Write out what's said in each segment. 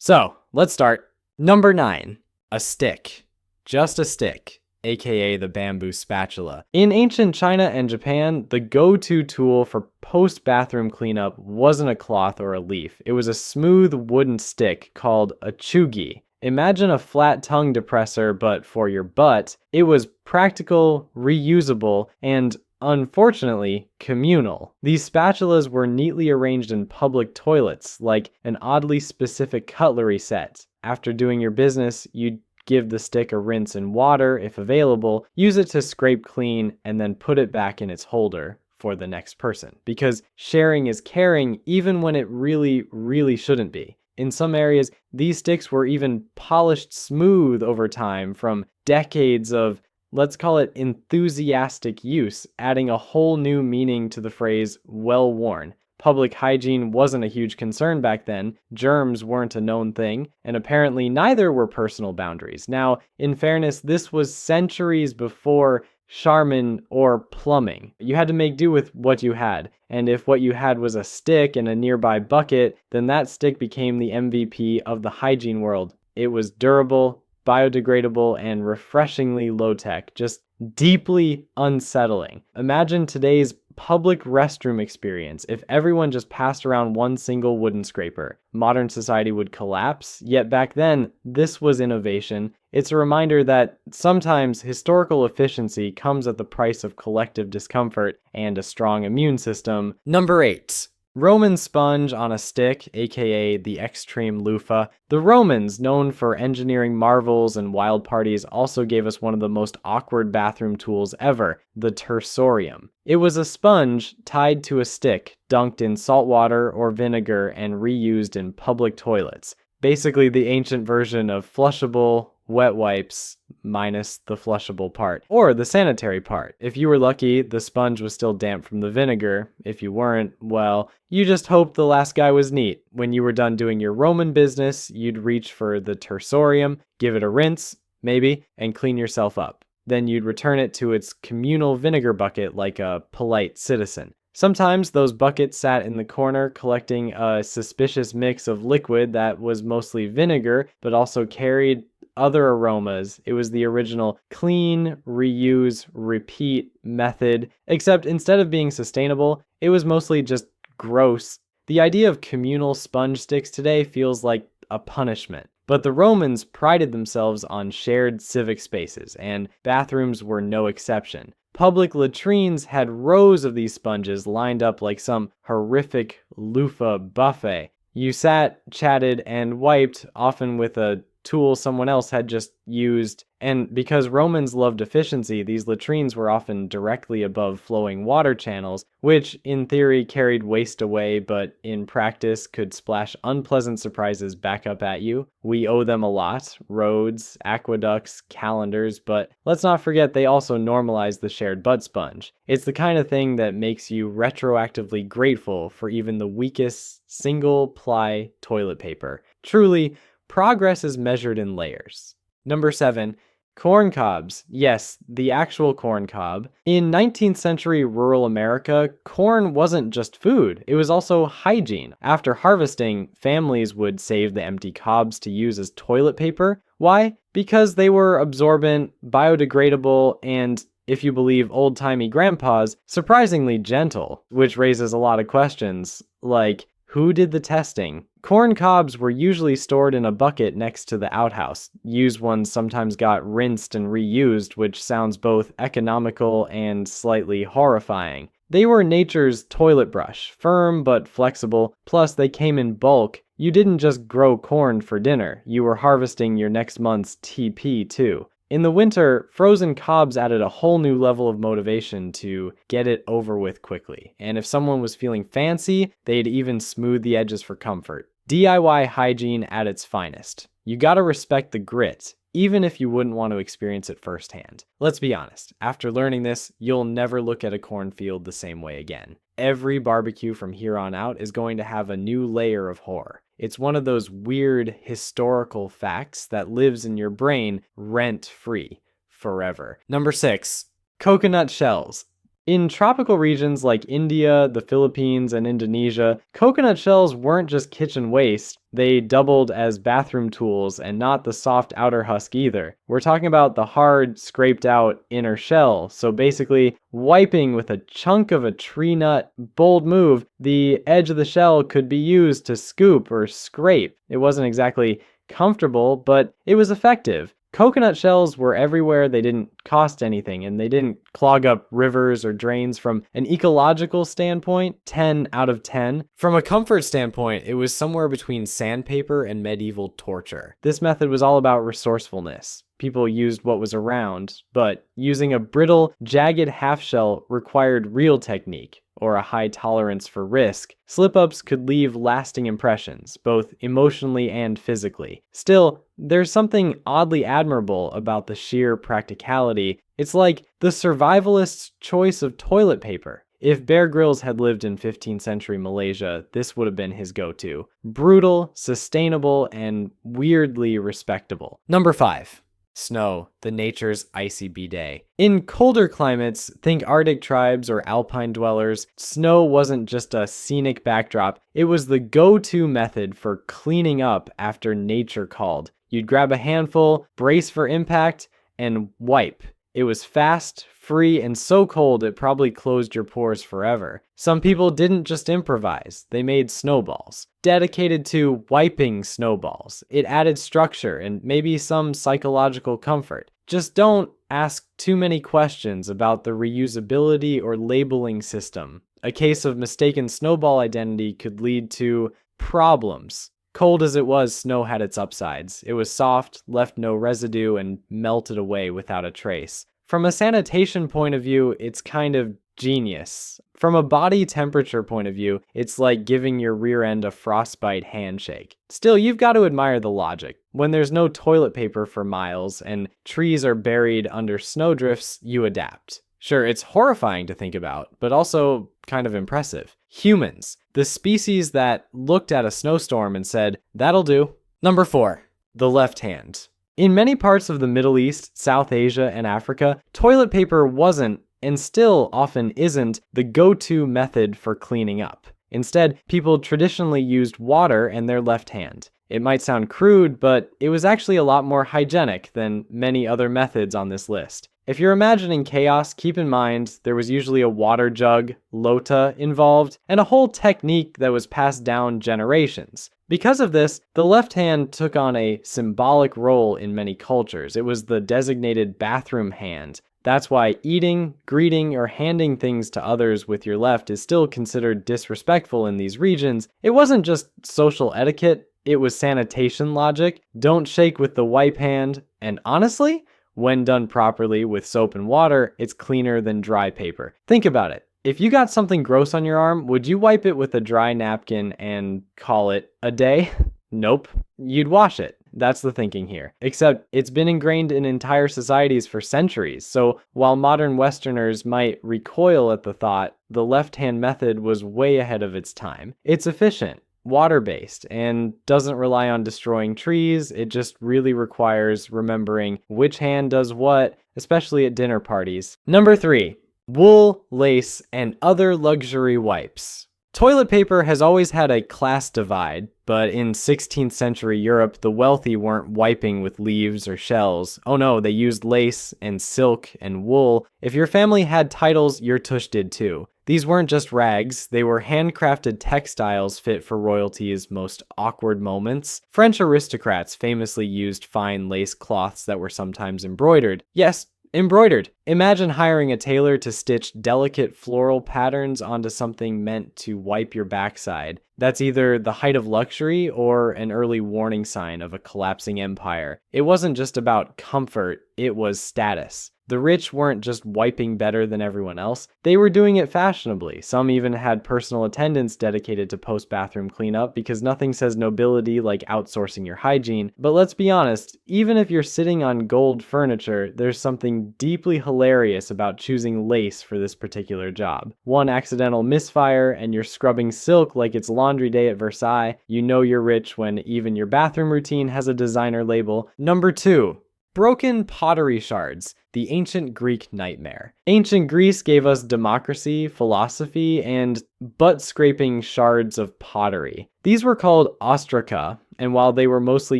So, let's start. Number 9, a stick. Just a stick, aka the bamboo spatula. In ancient China and Japan, the go-to tool for post-bathroom cleanup wasn't a cloth or a leaf. It was a smooth wooden stick called a chugi. Imagine a flat tongue depressor, but for your butt. It was practical, reusable, and unfortunately, communal. These spatulas were neatly arranged in public toilets, like an oddly specific cutlery set. After doing your business, you'd give the stick a rinse in water if available, use it to scrape clean, and then put it back in its holder for the next person. Because sharing is caring even when it really shouldn't be. In some areas, these sticks were even polished smooth over time from decades of, let's call it, enthusiastic use, adding a whole new meaning to the phrase well-worn. Public hygiene wasn't a huge concern back then, germs weren't a known thing, and apparently neither were personal boundaries. Now, in fairness, this was centuries before Charmin or plumbing. You had to make do with what you had, and if what you had was a stick and a nearby bucket, then that stick became the MVP of the hygiene world. It was durable, biodegradable, and refreshingly low-tech, just deeply unsettling. Imagine today's public restroom experience if everyone just passed around one single wooden scraper. Modern society would collapse, yet back then, this was innovation. It's a reminder that sometimes historical efficiency comes at the price of collective discomfort and a strong immune system. Number 8. Roman sponge on a stick, aka the X-Treme loofah. The Romans, known for engineering marvels and wild parties, also gave us one of the most awkward bathroom tools ever, the tersorium. It was a sponge tied to a stick, dunked in salt water or vinegar and reused in public toilets. Basically the ancient version of flushable wet wipes minus the flushable part, or the sanitary part. If you were lucky, the sponge was still damp from the vinegar. If you weren't, well, you just hoped the last guy was neat. When you were done doing your Roman business, you'd reach for the tersorium, give it a rinse, maybe, and clean yourself up. Then you'd return it to its communal vinegar bucket like a polite citizen. Sometimes those buckets sat in the corner collecting a suspicious mix of liquid that was mostly vinegar, but also carried other aromas. It was the original clean, reuse, repeat method, except instead of being sustainable, it was mostly just gross. The idea of communal sponge sticks today feels like a punishment. But the Romans prided themselves on shared civic spaces, and bathrooms were no exception. Public latrines had rows of these sponges lined up like some horrific loofah buffet. You sat, chatted, and wiped, often with a tool someone else had just used, and because Romans loved efficiency, these latrines were often directly above flowing water channels, which in theory carried waste away, but in practice could splash unpleasant surprises back up at you. We owe them a lot: roads, aqueducts, calendars, but let's not forget they also normalized the shared butt sponge. It's the kind of thing that makes you retroactively grateful for even the weakest single-ply toilet paper. Truly, progress is measured in layers. Number 7, corn cobs. Yes, the actual corn cob. In 19th century rural America, corn wasn't just food, it was also hygiene. After harvesting, families would save the empty cobs to use as toilet paper. Why? Because they were absorbent, biodegradable, and, if you believe old-timey grandpas, surprisingly gentle, which raises a lot of questions, like, who did the testing? Corn cobs were usually stored in a bucket next to the outhouse. Used ones sometimes got rinsed and reused, which sounds both economical and slightly horrifying. They were nature's toilet brush, firm but flexible, plus they came in bulk. You didn't just grow corn for dinner, you were harvesting your next month's TP too. In the winter, frozen cobs added a whole new level of motivation to get it over with quickly. And if someone was feeling fancy, they'd even smooth the edges for comfort. DIY hygiene at its finest. You gotta respect the grit, even if you wouldn't want to experience it firsthand. Let's be honest, after learning this, you'll never look at a cornfield the same way again. Every barbecue from here on out is going to have a new layer of horror. It's one of those weird historical facts that lives in your brain rent-free forever. Number 6, coconut shells. In tropical regions like India, the Philippines, and Indonesia, coconut shells weren't just kitchen waste. They doubled as bathroom tools, and not the soft outer husk either. We're talking about the hard, scraped out inner shell. So basically, wiping with a chunk of a tree nut, bold move, the edge of the shell could be used to scoop or scrape. It wasn't exactly comfortable, but it was effective. Coconut shells were everywhere, they didn't cost anything, and they didn't clog up rivers or drains. From an ecological standpoint, 10 out of 10. From a comfort standpoint, it was somewhere between sandpaper and medieval torture. This method was all about resourcefulness. People used what was around, but using a brittle, jagged half shell required real technique, or a high tolerance for risk. Slip-ups could leave lasting impressions, both emotionally and physically. Still, there's something oddly admirable about the sheer practicality. It's like the survivalist's choice of toilet paper. If Bear Grylls had lived in 15th century Malaysia, this would have been his go-to. Brutal, sustainable, and weirdly respectable. Number 5. Snow, the nature's icy bidet. In colder climates, think Arctic tribes or alpine dwellers, snow wasn't just a scenic backdrop, it was the go-to method for cleaning up after nature called. You'd grab a handful, brace for impact, and wipe. It was fast, free, and so cold it probably closed your pores forever. Some people didn't just improvise, they made snowballs. Dedicated to wiping snowballs. It added structure and maybe some psychological comfort. Just don't ask too many questions about the reusability or labeling system. A case of mistaken snowball identity could lead to problems. Cold as it was, snow had its upsides. It was soft, left no residue, and melted away without a trace. From a sanitation point of view, it's kind of genius. From a body temperature point of view, it's like giving your rear end a frostbite handshake. Still, you've got to admire the logic. When there's no toilet paper for miles and trees are buried under snowdrifts, you adapt. Sure, it's horrifying to think about, but also kind of impressive. Humans, the species that looked at a snowstorm and said, "That'll do." Number 4, the left hand. In many parts of the Middle East, South Asia, and Africa, toilet paper wasn't, and still often isn't, the go-to method for cleaning up. Instead, people traditionally used water and their left hand. It might sound crude, but it was actually a lot more hygienic than many other methods on this list. If you're imagining chaos, keep in mind there was usually a water jug, lota, involved, and a whole technique that was passed down generations. Because of this, the left hand took on a symbolic role in many cultures. It was the designated bathroom hand. That's why eating, greeting, or handing things to others with your left is still considered disrespectful in these regions. It wasn't just social etiquette, it was sanitation logic. Don't shake with the wipe hand, and honestly, when done properly with soap and water, it's cleaner than dry paper. Think about it. If you got something gross on your arm, would you wipe it with a dry napkin and call it a day? Nope. You'd wash it. That's the thinking here. Except it's been ingrained in entire societies for centuries, so while modern Westerners might recoil at the thought, the left-hand method was way ahead of its time. It's efficient, water-based, and doesn't rely on destroying trees. It just really requires remembering which hand does what, especially at dinner parties. Number 3, wool, lace, and other luxury wipes. Toilet paper has always had a class divide, but in 16th century Europe, the wealthy weren't wiping with leaves or shells. Oh no, they used lace and silk and wool. If your family had titles, your tush did too. These weren't just rags, they were handcrafted textiles fit for royalty's most awkward moments. French aristocrats famously used fine lace cloths that were sometimes embroidered. Yes, embroidered. Imagine hiring a tailor to stitch delicate floral patterns onto something meant to wipe your backside. That's either the height of luxury or an early warning sign of a collapsing empire. It wasn't just about comfort, it was status. The rich weren't just wiping better than everyone else, they were doing it fashionably. Some even had personal attendants dedicated to post-bathroom cleanup because nothing says nobility like outsourcing your hygiene. But let's be honest, even if you're sitting on gold furniture, there's something deeply hilarious about choosing lace for this particular job. One accidental misfire and you're scrubbing silk like it's laundry day at Versailles. You know you're rich when even your bathroom routine has a designer label. Number 2. Broken pottery shards. the ancient Greek nightmare. Ancient Greece gave us democracy, philosophy, and butt-scraping shards of pottery. These were called ostraca, and while they were mostly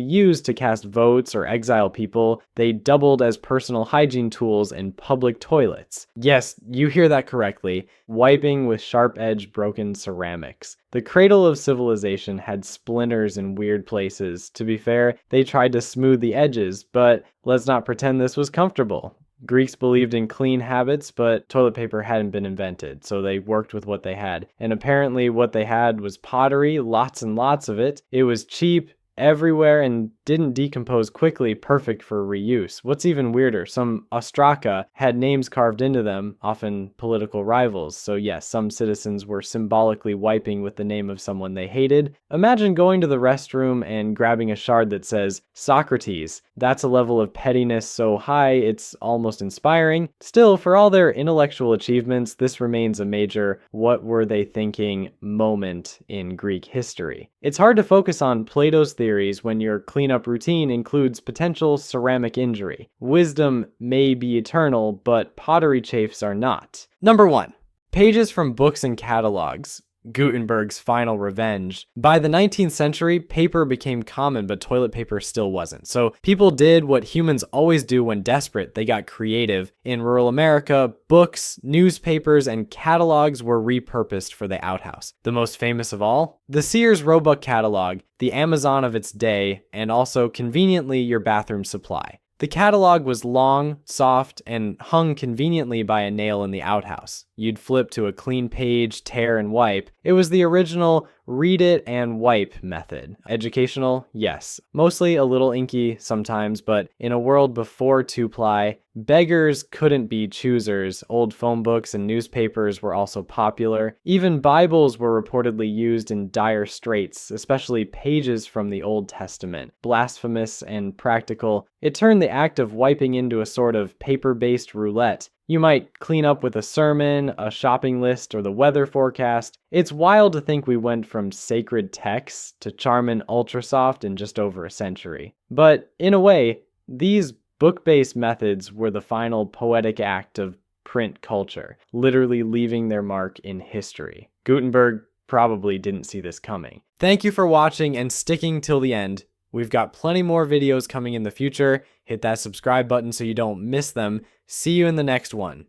used to cast votes or exile people, they doubled as personal hygiene tools in public toilets. Yes, you hear that correctly, wiping with sharp-edged broken ceramics. The cradle of civilization had splinters in weird places. To be fair, they tried to smooth the edges, but let's not pretend this was comfortable. Greeks believed in clean habits, but toilet paper hadn't been invented, so they worked with what they had. And apparently what they had was pottery, lots and lots of it. It was cheap, everywhere, and didn't decompose quickly, perfect for reuse. What's even weirder, some ostraca had names carved into them, often political rivals, so yes, some citizens were symbolically wiping with the name of someone they hated. Imagine going to the restroom and grabbing a shard that says Socrates. That's a level of pettiness so high it's almost inspiring. Still, for all their intellectual achievements, this remains a major what were they thinking moment in Greek history. It's hard to focus on Plato's theories when your cleanup routine includes potential ceramic injury. Wisdom may be eternal, but pottery chafes are not. Number 1. Pages from books and catalogs. Gutenberg's final revenge. By the 19th century, paper became common, but toilet paper still wasn't. So people did what humans always do when desperate. They got creative. In rural America, books, newspapers, and catalogs were repurposed for the outhouse. The most famous of all? The Sears Roebuck catalog, the Amazon of its day, and also conveniently your bathroom supply. The catalog was long, soft, and hung conveniently by a nail in the outhouse. You'd flip to a clean page, tear, and wipe. It was the original read it and wipe method. Educational? Yes. Mostly a little inky sometimes, but in a world before two-ply, beggars couldn't be choosers. Old phone books and newspapers were also popular. Even Bibles were reportedly used in dire straits, especially pages from the Old Testament. Blasphemous and practical, it turned the act of wiping into a sort of paper-based roulette. You might clean up with a sermon, a shopping list, or the weather forecast. It's wild to think we went from sacred texts to Charmin Ultrasoft in just over a century. But in a way, these book-based methods were the final poetic act of print culture, literally leaving their mark in history. Gutenberg probably didn't see this coming. Thank you for watching and sticking till the end. We've got plenty more videos coming in the future. Hit that subscribe button so you don't miss them. See you in the next one.